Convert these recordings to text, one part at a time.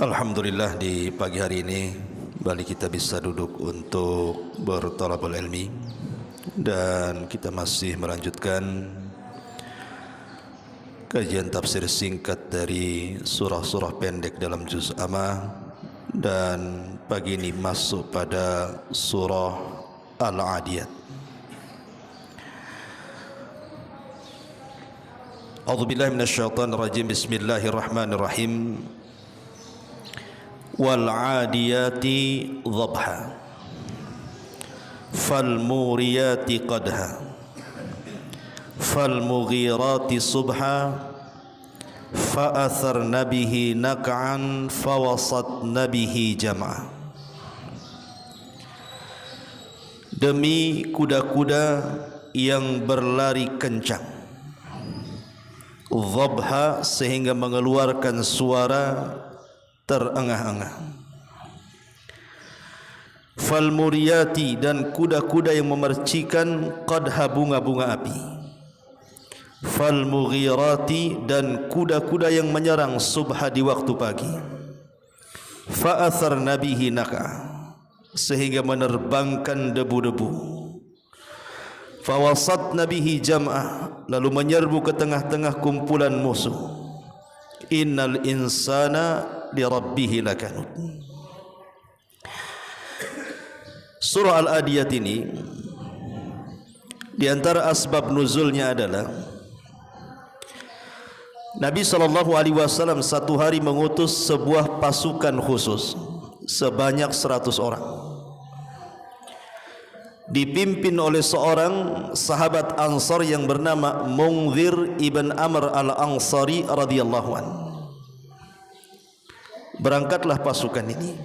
Alhamdulillah di pagi hari ini kembali kita bisa duduk untuk berthalabul ilmi dan kita masih melanjutkan kajian tafsir singkat dari surah-surah pendek dalam juz amma, dan pagi ini masuk pada surah Al-Adiyat. A'udzubillahi minasyaitonir rajim. Bismillahirrahmanirrahim. Wal-'adiyati dhabha fal-muriyati qadha fal-mughirati subha fa'atharna bihi naq'an fawasatna bihi jam'a. Demi kuda-kuda yang berlari kencang, dhabha sehingga mengeluarkan suara terengah-engah, fal muriyati dan kuda-kuda yang memercikan qadha bunga-bunga api, fal mughirati dan kuda-kuda yang menyerang subha di waktu pagi, fa atharna bihi naqa sehingga menerbangkan debu-debu, fa wasatna bihi jam'a lalu menyerbu ke tengah-tengah kumpulan musuh. Innal insana li rabbih lakanud. Surah Al-Adiyat ini di antara asbab nuzulnya adalah Nabi SAW satu hari mengutus sebuah pasukan khusus sebanyak 100 orang, dipimpin oleh seorang sahabat Ansar yang bernama Munzir ibn Amr al-Ansari radhiyallahu anhu. Berangkatlah pasukan ini.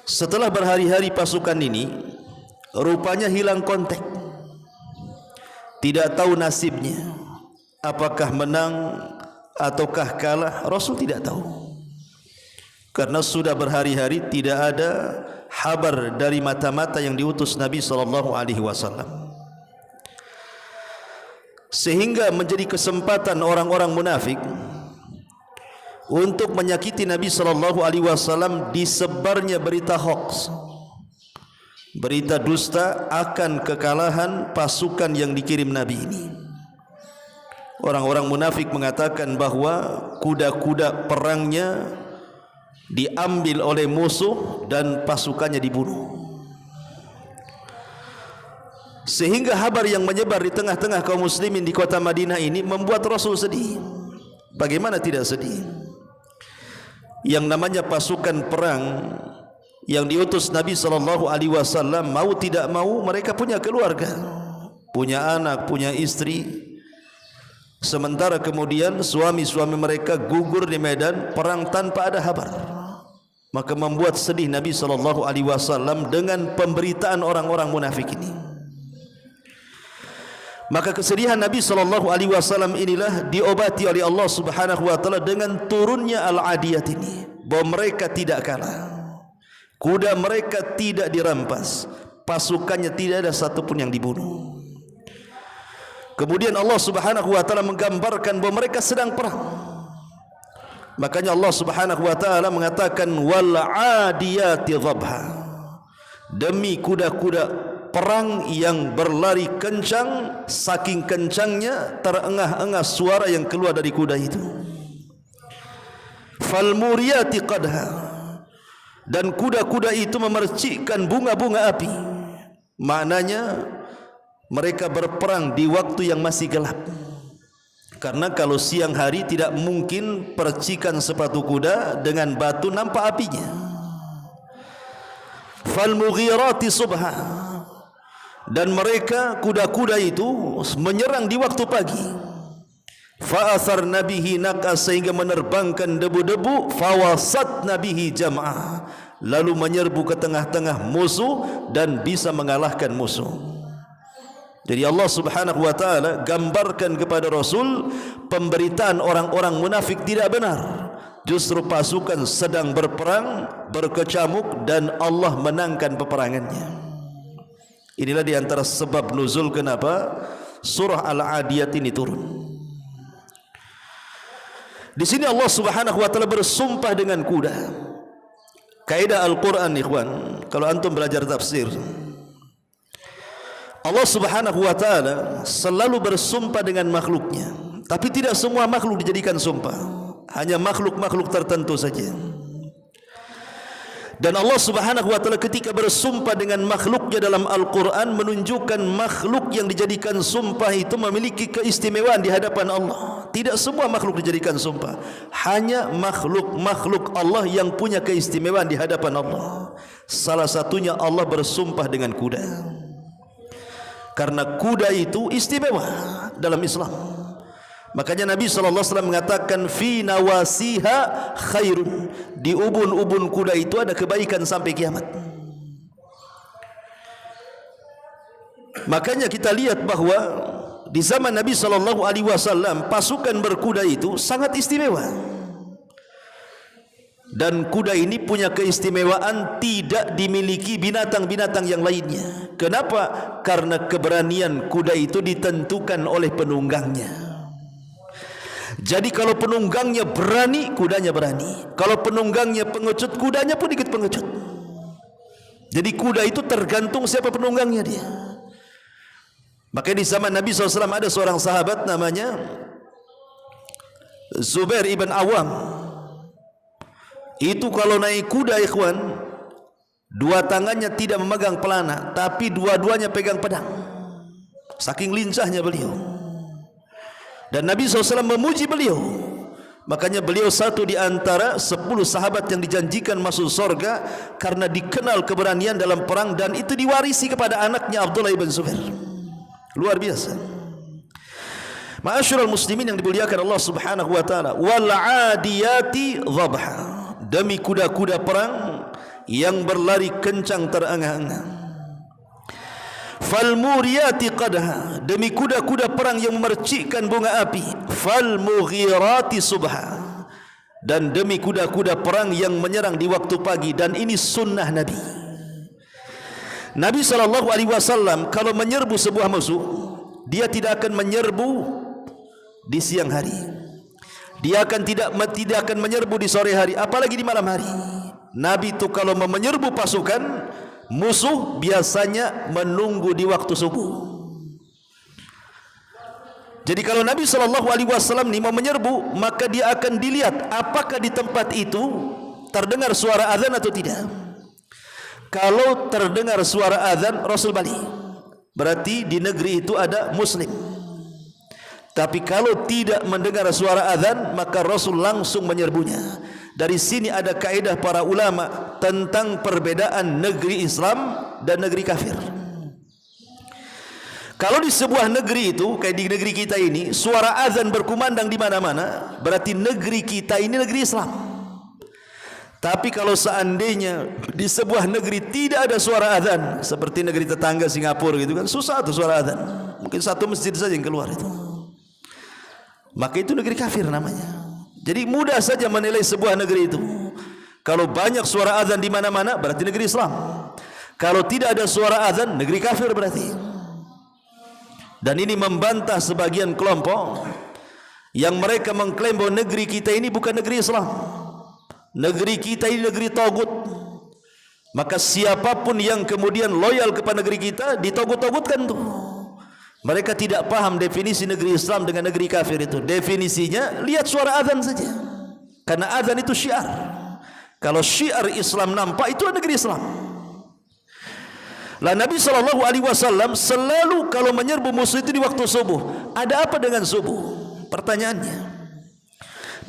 Setelah berhari-hari pasukan ini rupanya hilang kontak, tidak tahu nasibnya, apakah menang ataukah kalah. Rasul tidak tahu, karena sudah berhari-hari tidak ada kabar dari mata-mata yang diutus Nabi SAW, sehingga menjadi kesempatan orang-orang munafik untuk menyakiti Nabi SAW. Disebarnya berita hoax, berita dusta akan kekalahan pasukan yang dikirim Nabi ini. Orang-orang munafik mengatakan bahwa kuda-kuda perangnya diambil oleh musuh dan pasukannya dibunuh, sehingga kabar yang menyebar di tengah-tengah kaum muslimin di kota Madinah ini membuat Rasul sedih. Bagaimana tidak sedih? Yang namanya pasukan perang yang diutus Nabi SAW, mau tidak mau mereka punya keluarga, punya anak, punya istri. Sementara kemudian suami-suami mereka gugur di medan perang tanpa ada kabar. Maka membuat sedih Nabi SAW dengan pemberitaan orang-orang munafik ini. Maka kesedihan Nabi SAW inilah diobati oleh Allah Subhanahu wa taala dengan turunnya Al-Adiyat ini, bahwa mereka tidak kalah, kuda mereka tidak dirampas, pasukannya tidak ada satupun yang dibunuh. Kemudian Allah Subhanahu wa taala menggambarkan bahwa mereka sedang perang. Makanya Allah Subhanahu wa taala mengatakan wal 'adiyati dhabha, demi kuda-kuda perang yang berlari kencang, saking kencangnya terengah-engah suara yang keluar dari kuda itu. Fal muriyati qadha, dan kuda-kuda itu memercikkan bunga-bunga api. Maknanya mereka berperang di waktu yang masih gelap, karena kalau siang hari tidak mungkin percikan sepatu kuda dengan batu nampak apinya. Fal mughirati subha, dan mereka kuda-kuda itu menyerang di waktu pagi. Fa'atharna bihi naqa, sehingga menerbangkan debu-debu. Fawasatna bihi jam'a, lalu menyerbu ke tengah-tengah musuh dan bisa mengalahkan musuh. Jadi Allah Subhanahu wa taala gambarkan kepada Rasul pemberitaan orang-orang munafik tidak benar. Justru pasukan sedang berperang, berkecamuk, dan Allah menangkan peperangannya. Inilah di antara sebab nuzul kenapa surah Al-Adiyat ini turun. Di sini Allah Subhanahu wa taala bersumpah dengan kuda. Kaidah Al-Quran ikhwan, kalau antum belajar tafsir, Allah Subhanahu wa taala selalu bersumpah dengan makhluknya, tapi tidak semua makhluk dijadikan sumpah, hanya makhluk-makhluk tertentu saja. Dan Allah Subhanahu wa taala ketika bersumpah dengan makhluknya dalam Al-Quran menunjukkan makhluk yang dijadikan sumpah itu memiliki keistimewaan di hadapan Allah. Tidak semua makhluk dijadikan sumpah, hanya makhluk-makhluk Allah yang punya keistimewaan di hadapan Allah. Salah satunya Allah bersumpah dengan kuda, karena kuda itu istimewa dalam Islam. Makanya Nabi SAW mengatakan fi nawasiha khairun, di ubun-ubun kuda itu ada kebaikan sampai kiamat. Makanya kita lihat bahwa di zaman Nabi SAW pasukan berkuda itu sangat istimewa, dan kuda ini punya keistimewaan tidak dimiliki binatang-binatang yang lainnya. Kenapa? Karena keberanian kuda itu ditentukan oleh penunggangnya. Jadi kalau penunggangnya berani, kudanya berani. Kalau penunggangnya pengecut, kudanya pun ikut pengecut. Jadi kuda itu tergantung siapa penunggangnya dia. Makanya di zaman Nabi SAW ada seorang sahabat namanya Zubair ibn Awam. Itu kalau naik kuda ikhwan, dua tangannya tidak memegang pelana, tapi dua-duanya pegang pedang. Saking lincahnya beliau. Dan Nabi SAW memuji beliau. Makanya beliau satu di antara 10 sahabat yang dijanjikan masuk surga karena dikenal keberanian dalam perang, dan itu diwarisi kepada anaknya Abdullah ibn Zubair. Luar biasa. Ma'asyiral muslimin yang dimuliakan Allah Subhanahu wa taala, wal 'adiyati dhabha, demi kuda-kuda perang yang berlari kencang terengah-engah. Fal muriyati qadha, demi kuda-kuda perang yang memercikkan bunga api. Fal mughirati subha, dan demi kuda-kuda perang yang menyerang di waktu pagi. Dan ini sunnah Nabi. Nabi SAW kalau menyerbu sebuah musuh, dia tidak akan menyerbu di siang hari, dia akan tidak akan menyerbu di sore hari, apalagi di malam hari. Nabi itu kalau menyerbu pasukan musuh biasanya menunggu di waktu subuh. Jadi kalau Nabi SAW ini mau menyerbu, maka dia akan dilihat apakah di tempat itu terdengar suara azan atau tidak. Kalau terdengar suara azan, Rasul balik, berarti di negeri itu ada muslim. Tapi kalau tidak mendengar suara azan, maka Rasul langsung menyerbunya. Dari sini ada kaidah para ulama tentang perbedaan negeri Islam dan negeri kafir. Kalau di sebuah negeri itu, kayak di negeri kita ini, suara azan berkumandang di mana-mana, berarti negeri kita ini negeri Islam. Tapi kalau seandainya di sebuah negeri tidak ada suara azan, seperti negeri tetangga Singapura gitu kan, susah tuh suara azan, mungkin satu masjid saja yang keluar itu, maka itu negeri kafir namanya. Jadi mudah saja menilai sebuah negeri itu. Kalau banyak suara azan di mana-mana, berarti negeri Islam. Kalau tidak ada suara azan, negeri kafir berarti. Dan ini membantah sebagian kelompok yang mereka mengklaim bahwa negeri kita ini bukan negeri Islam. Negeri kita ini negeri tagut. Maka siapapun yang kemudian loyal kepada negeri kita ditogut-togutkan tuh. Mereka tidak paham definisi negeri Islam dengan negeri kafir itu. Definisinya lihat suara azan saja. Karena azan itu syiar. Kalau syiar Islam nampak, itu negeri Islam. Lah Nabi SAW selalu kalau menyerbu musuh itu di waktu subuh. Ada apa dengan subuh? Pertanyaannya.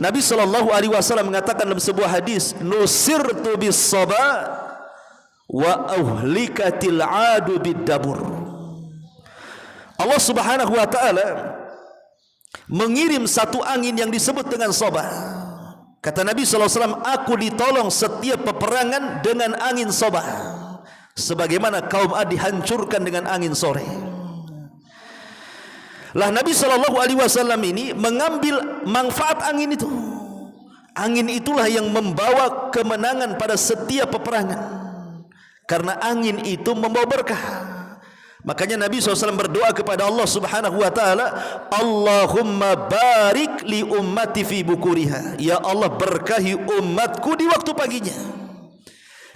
Nabi SAW mengatakan dalam sebuah hadis, nusirtu bis sabah wa uhlikatil adu bid dabur. Allah Subhanahu wa taala mengirim satu angin yang disebut dengan sabah. Kata Nabi SAW, aku ditolong setiap peperangan dengan angin sabah, sebagaimana kaum Ad dihancurkan dengan angin sore. Lah Nabi SAW ini mengambil manfaat angin itu. Angin itulah yang membawa kemenangan pada setiap peperangan, karena angin itu membawa berkah. Makanya Nabi SAW berdoa kepada Allah Subhanahu wa taala, Allahumma barik li ummati fi bukuriha. Ya Allah, berkahi umatku di waktu paginya.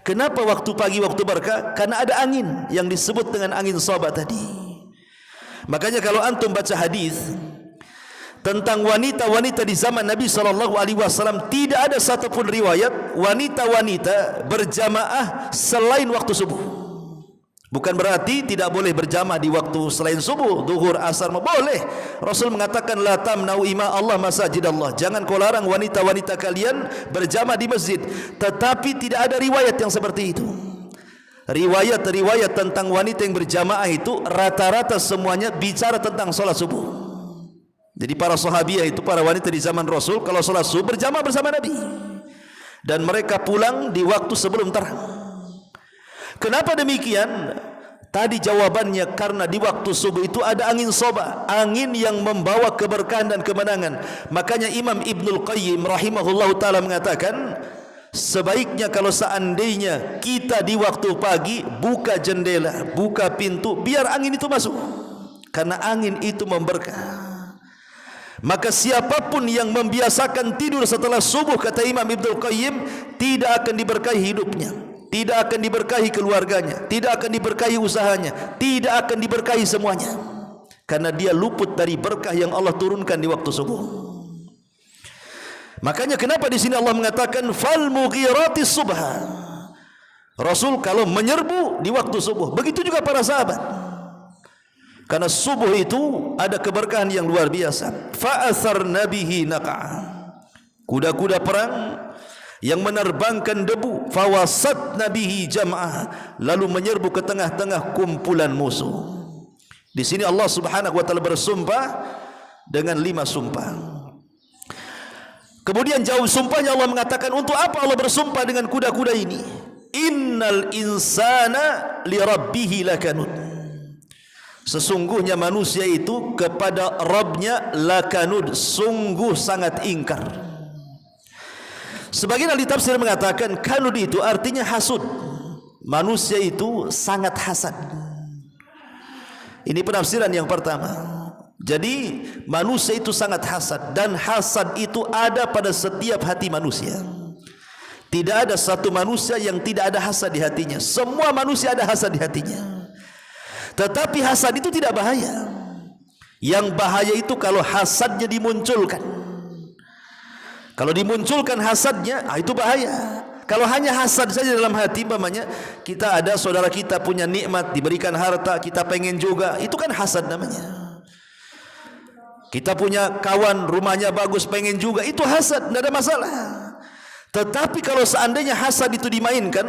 Kenapa waktu pagi waktu berkah? Karena ada angin yang disebut dengan angin soba tadi. Makanya kalau antum baca hadis tentang wanita-wanita di zaman Nabi SAW, tidak ada satupun riwayat wanita-wanita berjamaah selain waktu subuh. Bukan berarti tidak boleh berjamaah di waktu selain subuh, zuhur, asar, boleh. Rasul mengatakan la tamna'u ima Allah masajid Allah. Jangan kau larang wanita-wanita kalian berjamaah di masjid. Tetapi tidak ada riwayat yang seperti itu. Riwayat-riwayat tentang wanita yang berjamaah itu rata-rata semuanya bicara tentang sholat subuh. Jadi para sahabiah itu, para wanita di zaman Rasul, kalau sholat subuh berjamaah bersama Nabi. Dan mereka pulang di waktu sebelum terang. Kenapa demikian? Tadi jawabannya karena di waktu subuh itu ada angin soba, angin yang membawa keberkahan dan kemenangan. Makanya Imam Ibnul Qayyim rahimahullahu ta'ala mengatakan, sebaiknya kalau seandainya kita di waktu pagi buka jendela, buka pintu, biar angin itu masuk. Karena angin itu memberkah. Maka siapapun yang membiasakan tidur setelah subuh, kata Imam Ibnul Qayyim, tidak akan diberkahi hidupnya, tidak akan diberkahi keluarganya, tidak akan diberkahi usahanya, tidak akan diberkahi semuanya. Karena dia luput dari berkah yang Allah turunkan di waktu subuh. Makanya kenapa di sini Allah mengatakan fal mughiratis subha. Rasul kalau menyerbu di waktu subuh, begitu juga para sahabat. Karena subuh itu ada keberkahan yang luar biasa. Fa'atharna bihi naqa. Kuda-kuda perang yang menerbangkan debu, fawasatna bihi jam'ah, lalu menyerbu ke tengah-tengah kumpulan musuh. Di sini Allah Subhanahu wa taala bersumpah dengan 5 sumpah. Kemudian jawab sumpahnya Allah mengatakan, untuk apa Allah bersumpah dengan kuda-kuda ini? Innal insana li rabbih lakanud. Sesungguhnya manusia itu kepada Rabbnya lakanud, sungguh sangat ingkar. Sebagian ahli tafsir mengatakan kanud itu artinya hasud. Manusia itu sangat hasad. Ini penafsiran yang pertama. Jadi manusia itu sangat hasad, dan hasad itu ada pada setiap hati manusia. Tidak ada satu manusia yang tidak ada hasad di hatinya. Semua manusia ada hasad di hatinya. Tetapi hasad itu tidak bahaya. Yang bahaya itu kalau hasadnya dimunculkan. Kalau dimunculkan hasadnya, itu bahaya. Kalau hanya hasad saja dalam hati, umpamanya kita ada saudara kita punya nikmat, diberikan harta, kita pengen juga, itu kan hasad namanya. Kita punya kawan, rumahnya bagus, pengen juga, itu hasad, tidak ada masalah. Tetapi kalau seandainya hasad itu dimainkan,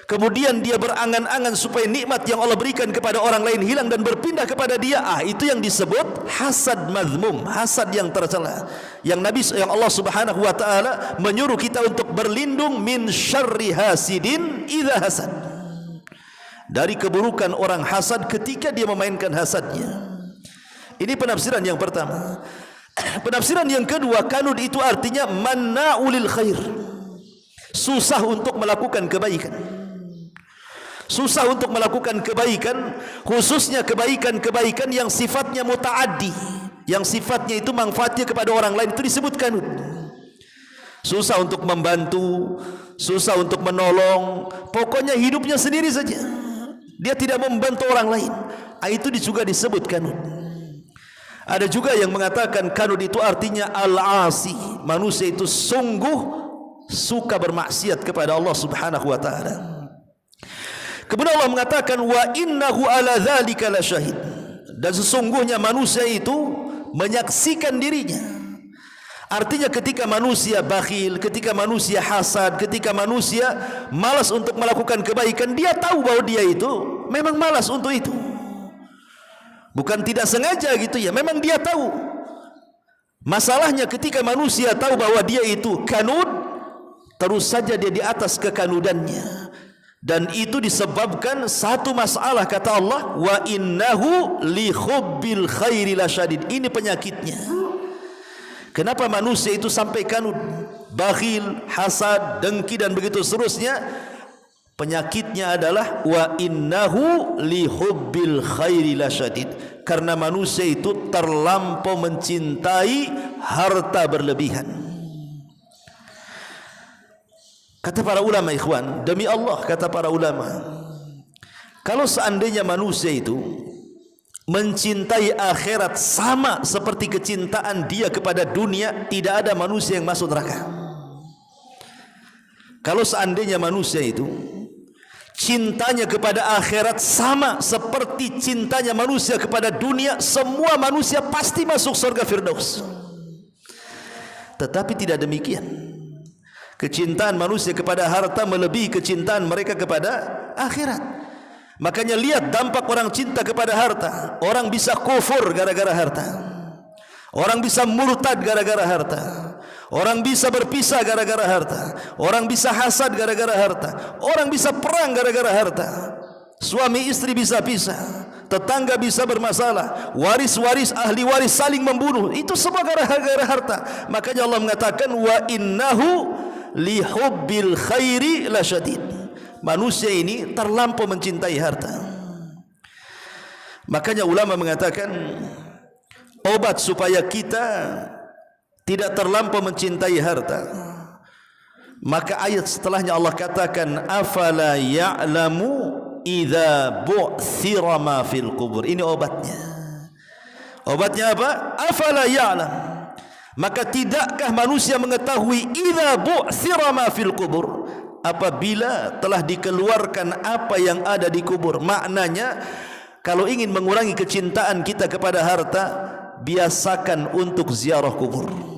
kemudian dia berangan-angan supaya nikmat yang Allah berikan kepada orang lain hilang dan berpindah kepada dia, itu yang disebut hasad mazmum, hasad yang tercela. Yang Allah Subhanahu wa taala menyuruh kita untuk berlindung min syarri hasidin idza hasad, dari keburukan orang hasad ketika dia memainkan hasadnya. Ini penafsiran yang pertama. Penafsiran yang kedua, kanud itu artinya manna'ulil khair, susah untuk melakukan kebaikan. Susah untuk melakukan kebaikan, khususnya kebaikan-kebaikan yang sifatnya muta'addi, yang sifatnya itu manfaatnya kepada orang lain, itu disebut kanud. Susah untuk membantu, susah untuk menolong, pokoknya hidupnya sendiri saja, dia tidak membantu orang lain, itu juga disebut kanud. Ada juga yang mengatakan kanud itu artinya al-asi, manusia itu sungguh suka bermaksiat kepada Allah Subhanahu wa taala. Kemudian Allah mengatakan wa innahu ala dzalika lasyahid, dan sesungguhnya manusia itu menyaksikan dirinya. Artinya ketika manusia bakhil, ketika manusia hasad, ketika manusia malas untuk melakukan kebaikan, dia tahu bahwa dia itu memang malas untuk itu. Bukan tidak sengaja gitu ya, memang dia tahu. Masalahnya ketika manusia tahu bahwa dia itu kanud, terus saja dia di atas kekanudannya. Dan itu disebabkan satu masalah, kata Allah, wa innahu li hubbil khairi lasyadid. Ini penyakitnya. Kenapa manusia itu sampai kanud, bakhil, hasad, dengki dan begitu seterusnya? Penyakitnya adalah wa innahu li hubbil khairi lasyadid, karena manusia itu terlampau mencintai harta berlebihan. Kata para ulama, ikhwan, demi Allah, kata para ulama, kalau seandainya manusia itu mencintai akhirat sama seperti kecintaan dia kepada dunia, tidak ada manusia yang masuk neraka. Kalau seandainya manusia itu cintanya kepada akhirat sama seperti cintanya manusia kepada dunia, semua manusia pasti masuk surga Firdaus. Tetapi tidak demikian. Kecintaan manusia kepada harta melebihi kecintaan mereka kepada akhirat. Makanya lihat dampak orang cinta kepada harta. Orang bisa kufur gara-gara harta. Orang bisa murtad gara-gara harta. Orang bisa berpisah gara-gara harta. Orang bisa hasad gara-gara harta. Orang bisa perang gara-gara harta. Suami istri bisa pisah. Tetangga bisa bermasalah. Waris-waris, ahli waris saling membunuh. Itu semua gara-gara harta. Makanya Allah mengatakan wa innahu li hubbil khairi lasyadid. Manusia ini terlampau mencintai harta. Makanya ulama mengatakan obat supaya kita tidak terlampau mencintai harta, maka ayat setelahnya Allah katakan afala ya'lamu idza bu'thira ma fil qubur. Ini obatnya. Obatnya apa? Afala ya'lam. Maka tidakkah manusia mengetahui idza bu'thira ma fil qubur, apabila telah dikeluarkan apa yang ada di kubur. Maknanya kalau ingin mengurangi kecintaan kita kepada harta, biasakan untuk ziarah kubur.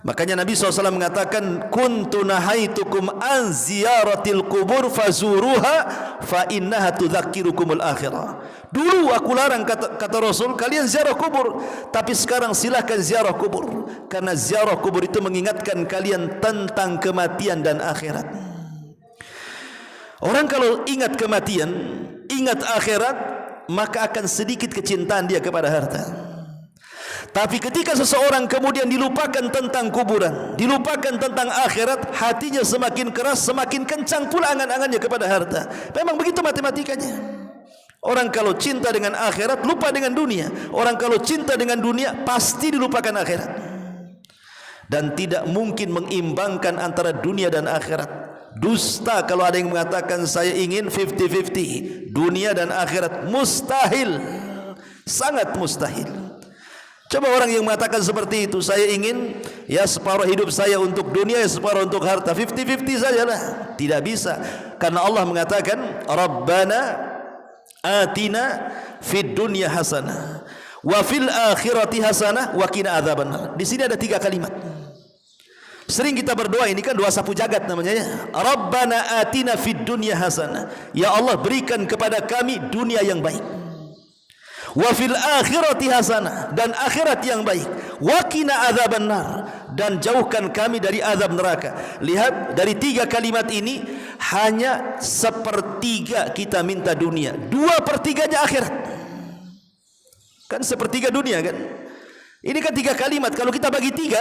Makanya Nabi SAW mengatakan kuntu nahaitukum an ziyaratil kubur fazuruha fa innaha tudzakirukumul akhirah. Dulu aku larang, kata Rasul, kalian ziarah kubur, tapi sekarang silahkan ziarah kubur, karena ziarah kubur itu mengingatkan kalian tentang kematian dan akhirat. Orang kalau ingat kematian, ingat akhirat, maka akan sedikit kecintaan dia kepada harta. Tapi ketika seseorang kemudian dilupakan tentang kuburan, dilupakan tentang akhirat, hatinya semakin keras, semakin kencang pula angan-angannya kepada harta. Memang begitu matematikanya. Orang kalau cinta dengan akhirat, lupa dengan dunia. Orang kalau cinta dengan dunia, pasti dilupakan akhirat. Dan tidak mungkin mengimbangkan antara dunia dan akhirat. Dusta kalau ada yang mengatakan saya ingin 50-50 dunia dan akhirat. Mustahil, sangat mustahil. Coba orang yang mengatakan seperti itu, saya ingin ya separuh hidup saya untuk dunia, ya separuh untuk harta, 50-50 sajalah. Tidak bisa, karena Allah mengatakan Rabbana atina fid dunya hasanah wa fil akhirati hasanah wa qina adzabannar. Di sini ada 3 kalimat. Sering kita berdoa, ini kan doa sapu jagat namanya ya. Rabbana atina fid dunya hasanah. Ya Allah, berikan kepada kami dunia yang baik. Wa fil akhirati hasanah, dan akhirat yang baik. Wa qina adzabannar, dan jauhkan kami dari azab neraka. Lihat, dari 3 kalimat ini hanya 1/3 kita minta dunia, 2/3-nya akhirat. Kan 1/3 dunia kan? Ini kan 3 kalimat. Kalau kita bagi 3,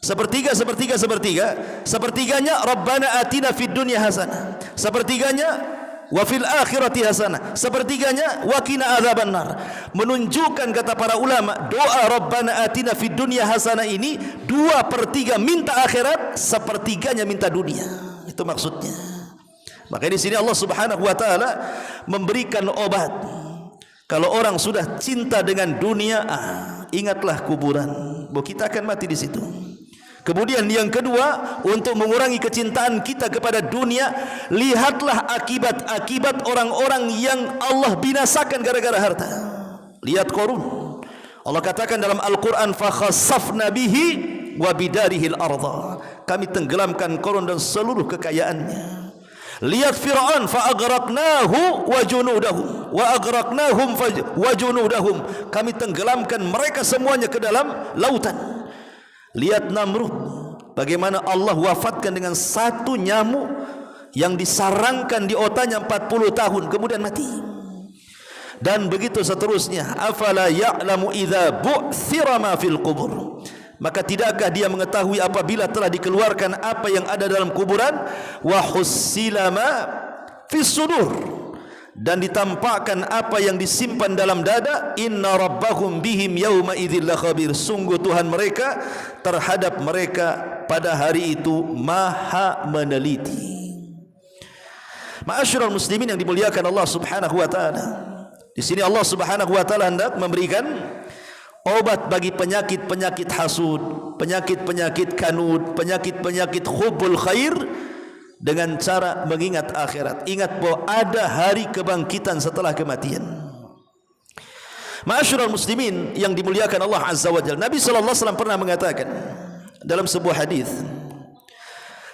1/3, 1/3, 1/3, 1/3-nya Rabbana atina fid dunya hasanah, 1/3-nya wa fil akhirati hasanah, 1/3-nya wa qina adzabannar. Menunjukkan, kata para ulama, doa Rabbana atina fid dunya hasanah ini 2/3 minta akhirat, 1/3-nya minta dunia. Itu maksudnya. Maka di sini Allah Subhanahu wa taala memberikan obat. Kalau orang sudah cinta dengan dunia, ingatlah kuburan, bahwa kita akan mati di situ. Kemudian yang kedua, untuk mengurangi kecintaan kita kepada dunia, lihatlah akibat-akibat orang-orang yang Allah binasakan gara-gara harta. Lihat Qarun. Allah katakan dalam Al-Quran, فَخَسَفْنَا بِهِ وَبِدَارِهِ الْأَرْضَ. Kami tenggelamkan Qarun dan seluruh kekayaannya. Lihat Fir'aun, فَأَغْرَقْنَاهُ وَجُنُودَهُمْ وَأَغْرَقْنَاهُمْ وَجُنُودَهُمْ. Kami tenggelamkan mereka semuanya ke dalam lautan. Lihat Namrud, bagaimana Allah wafatkan dengan 1 nyamuk yang disarangkan di otanya 40 tahun kemudian mati. Dan begitu seterusnya. Afala ya'lamu idza bu'thira ma fil qubur. maka tidakkah dia mengetahui apabila telah dikeluarkan apa yang ada dalam kuburan, wa hussila ma fis sudur, dan ditampakkan apa yang disimpan dalam dada, inna rabbahum bihim yauma idzil lakhabir, sungguh Tuhan mereka terhadap mereka pada hari itu maha meneliti. Ma'asyiral muslimin yang dimuliakan Allah Subhanahu wa taala, di sini Allah Subhanahu wa taala hendak memberikan obat bagi penyakit-penyakit hasud, penyakit-penyakit kanud, penyakit-penyakit hubbul khair, dengan cara mengingat akhirat. Ingat bahwa ada hari kebangkitan setelah kematian. Ma'asyiral muslimin yang dimuliakan Allah Azza wa Jalla, Nabi sallallahu alaihi wasallam pernah mengatakan dalam sebuah hadis,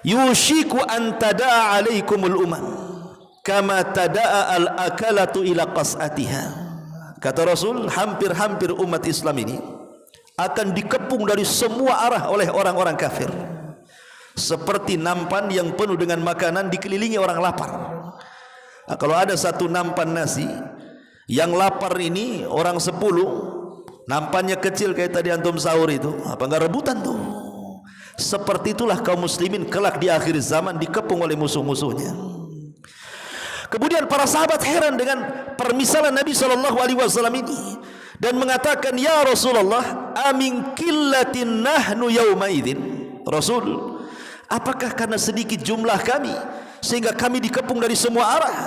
yushiku an tada'a alaikumul umam kama tada'a al-akalatu ila qas'atiha. Kata Rasul, hampir-hampir umat Islam ini akan dikepung dari semua arah oleh orang-orang kafir, seperti nampan yang penuh dengan makanan dikelilingi orang lapar. Nah, kalau ada satu nampan nasi, yang lapar ini orang 10, nampannya kecil kayak tadi antum sahur itu, apa enggak rebutan tuh? Seperti itulah kaum muslimin kelak di akhir zaman dikepung oleh musuh-musuhnya. Kemudian para sahabat heran dengan permisalan Nabi SAW ini dan mengatakan, ya Rasulullah, amin killatin nahnu yawma idzin. Rasul, apakah karena sedikit jumlah kami sehingga kami dikepung dari semua arah?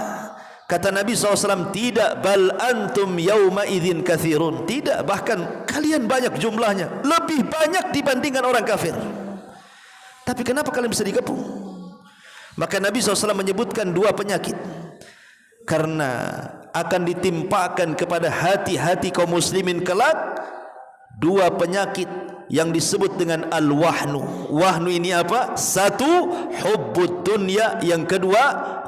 Kata Nabi SAW, tidak, bal antum yawma idzin katsirun. Tidak, bahkan kalian banyak jumlahnya, lebih banyak dibandingkan orang kafir. Tapi kenapa kalian bisa dikepung? Maka Nabi SAW menyebutkan dua penyakit, karena akan ditimpakan kepada hati-hati kaum muslimin kelak dua penyakit yang disebut dengan al-wahnu. Wahnu ini apa? Satu, hubbud dunya, yang kedua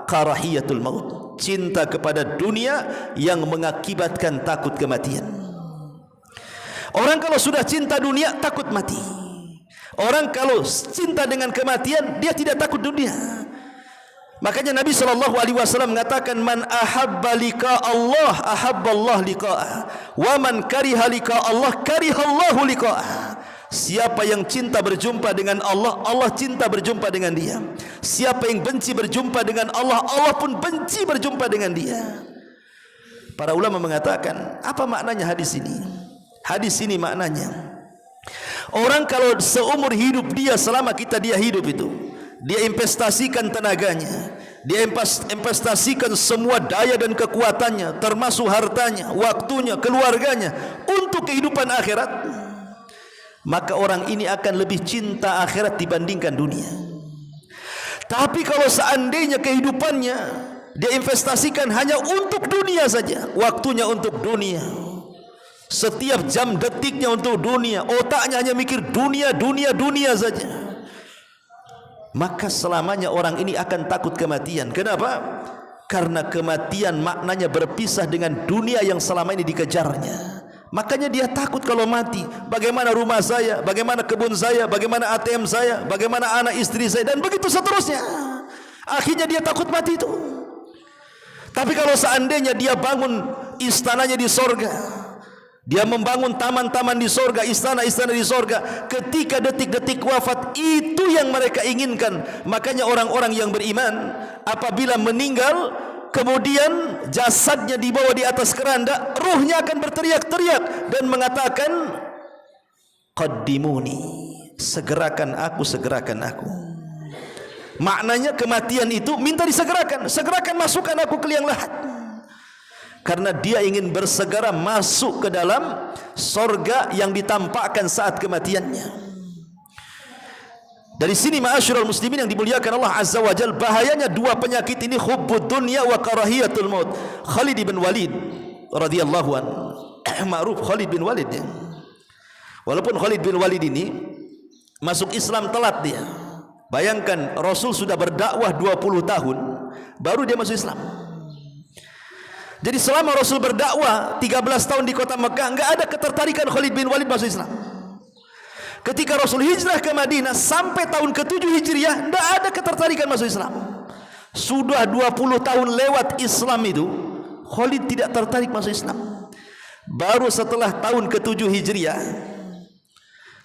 karahiyatul maut, cinta kepada dunia yang mengakibatkan takut kematian. Orang kalau sudah cinta dunia takut mati. Orang kalau cinta dengan kematian dia tidak takut dunia. Makanya Nabi SAW mengatakan, man ahabba liqa Allah ahabba Allah liqa'ah, wa man kariha liqa Allah kariha Allahu liqa'ah. Siapa yang cinta berjumpa dengan Allah, Allah cinta berjumpa dengan dia. Siapa yang benci berjumpa dengan Allah, Allah pun benci berjumpa dengan dia. Para ulama mengatakan, apa maknanya hadis ini? Hadis ini maknanya, orang kalau seumur hidup dia, selama dia hidup itu, dia investasikan tenaganya, dia investasikan semua daya dan kekuatannya, termasuk hartanya, waktunya, keluarganya untuk kehidupan akhirat, maka orang ini akan lebih cinta akhirat dibandingkan dunia. Tapi kalau seandainya kehidupannya dia investasikan hanya untuk dunia saja, waktunya untuk dunia, setiap jam detiknya untuk dunia, otaknya hanya mikir dunia, dunia, dunia saja, maka selamanya orang ini akan takut kematian. Kenapa? Karena kematian maknanya berpisah dengan dunia yang selama ini dikejarnya. Makanya dia takut kalau mati. Bagaimana rumah saya, bagaimana kebun saya, bagaimana ATM saya, bagaimana anak istri saya, dan begitu seterusnya. Akhirnya dia takut mati itu. Tapi kalau seandainya dia bangun istananya di sorga, dia membangun taman-taman di sorga, istana-istana di sorga, ketika detik-detik wafat itu yang mereka inginkan. Makanya orang-orang yang beriman apabila meninggal, kemudian jasadnya dibawa di atas keranda, ruhnya akan berteriak-teriak dan mengatakan, qaddimuni, segerakan aku, segerakan aku. Maknanya kematian itu minta disegerakan, segerakan masukkan aku ke liang lahat. Karena dia ingin bersegera masuk ke dalam sorga yang ditampakkan saat kematiannya. Dari sini ma'asyiral muslimin yang dimuliakan Allah Azza wa Jalla, bahayanya dua penyakit ini, hubbud dunya wa karahiyatul maut. Khalid bin Walid radhiyallahu anhu, ma'ruf Khalid bin Walid ya. Walaupun Khalid bin Walid ini masuk Islam telat dia. Bayangkan Rasul sudah berdakwah 20 tahun baru dia masuk Islam. Jadi selama Rasul berdakwah 13 tahun di kota Mekah, enggak ada ketertarikan Khalid bin Walid masuk Islam. Ketika Rasul hijrah ke Madinah sampai tahun ke-7 Hijriah, enggak ada ketertarikan masuk Islam. Sudah 20 tahun lewat Islam itu, Khalid tidak tertarik masuk Islam. Baru setelah tahun ke-7 Hijriah,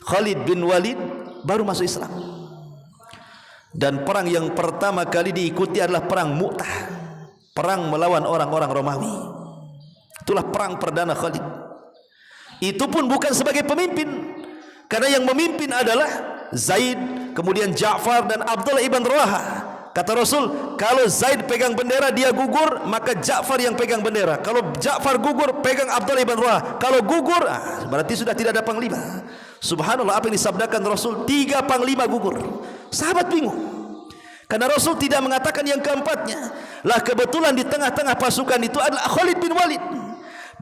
Khalid bin Walid baru masuk Islam. Dan perang yang pertama kali diikuti adalah perang Mu'tah, perang melawan orang-orang Romawi. Itulah perang perdana Khalid. Itu pun bukan sebagai pemimpin, karena yang memimpin adalah Zaid, kemudian Ja'far dan Abdullah ibn Rawaha. Kata Rasul, kalau Zaid pegang bendera dia gugur, maka Ja'far yang pegang bendera. Kalau Ja'far gugur, pegang Abdullah ibn Rawaha. Kalau gugur, berarti sudah tidak ada panglima. Subhanallah, apa yang disabdakan Rasul, 3 panglima gugur. Sahabat bingung, karena Rasul tidak mengatakan yang keempatnya. Lah kebetulan di tengah-tengah pasukan itu adalah Khalid bin Walid.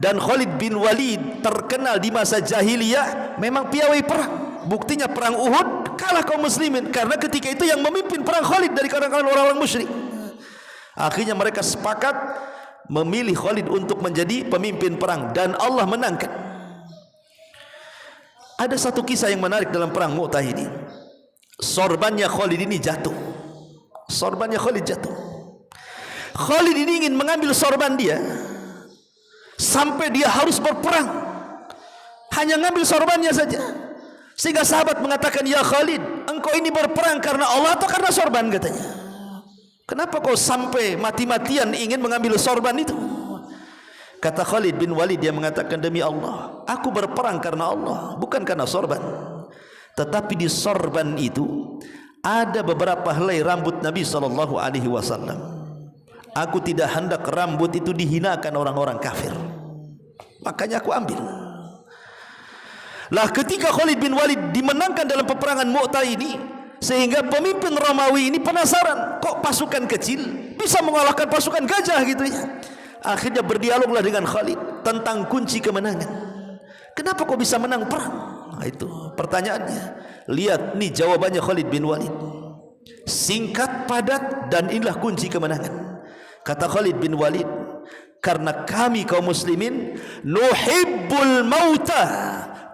Dan Khalid bin Walid terkenal di masa jahiliyah memang piawai perang. Buktinya perang Uhud kalah kaum muslimin, karena ketika itu yang memimpin perang Khalid dari kalangan orang-orang musyrik. Akhirnya mereka sepakat memilih Khalid untuk menjadi pemimpin perang, dan Allah menangkan. Ada satu kisah yang menarik dalam perang Mu'tah ini. Sorbannya Khalid ini jatuh. Sorbannya Khalid jatuh. Khalid ini ingin mengambil sorban dia, sampai dia harus berperang, hanya ngambil sorbannya saja. Sehingga sahabat mengatakan, ya Khalid, engkau ini berperang karena Allah atau karena sorban, katanya. Kenapa kau sampai mati-matian ingin mengambil sorban itu? Kata Khalid bin Walid, dia mengatakan, demi Allah, aku berperang karena Allah, bukan karena sorban. Tetapi di sorban itu ada beberapa helai rambut Nabi SAW. Aku tidak hendak rambut itu dihinakan orang-orang kafir, makanya aku ambil. Lah ketika Khalid bin Walid dimenangkan dalam peperangan Mu'tah ini, sehingga pemimpin Romawi ini penasaran, kok pasukan kecil bisa mengalahkan pasukan gajah gitu ya. Akhirnya berdialoglah dengan Khalid tentang kunci kemenangan. Kenapa kok bisa menang perang? Nah, itu pertanyaannya. Lihat nih jawabannya Khalid bin Walid, singkat, padat, dan inilah kunci kemenangan. Kata Khalid bin Walid, karena kami kaum muslimin nuhibbul mauta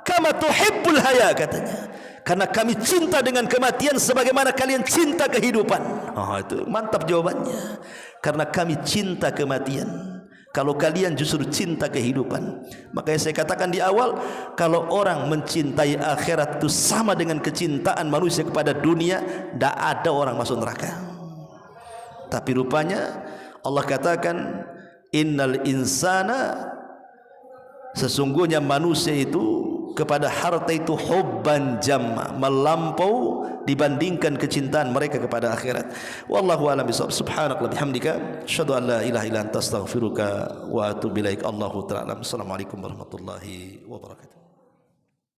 kama tuhibbul haya, katanya. Karena kami cinta dengan kematian sebagaimana kalian cinta kehidupan. Itu mantap jawabannya. Karena kami cinta kematian, kalau kalian justru cinta kehidupan. Makanya saya katakan di awal, kalau orang mencintai akhirat itu sama dengan kecintaan manusia kepada dunia, tidak ada orang masuk neraka. Tapi rupanya Allah katakan, innal insana, sesungguhnya manusia itu kepada harta itu hubban jamma, melampau dibandingkan kecintaan mereka kepada akhirat. Wallahu a'lam bishawab. Subhanaka wa bihamdika asyhadu an la ilaha illa anta astaghfiruka wa atubu ilaik. Allahu ta'ala. Assalamualaikum warahmatullahi wabarakatuh.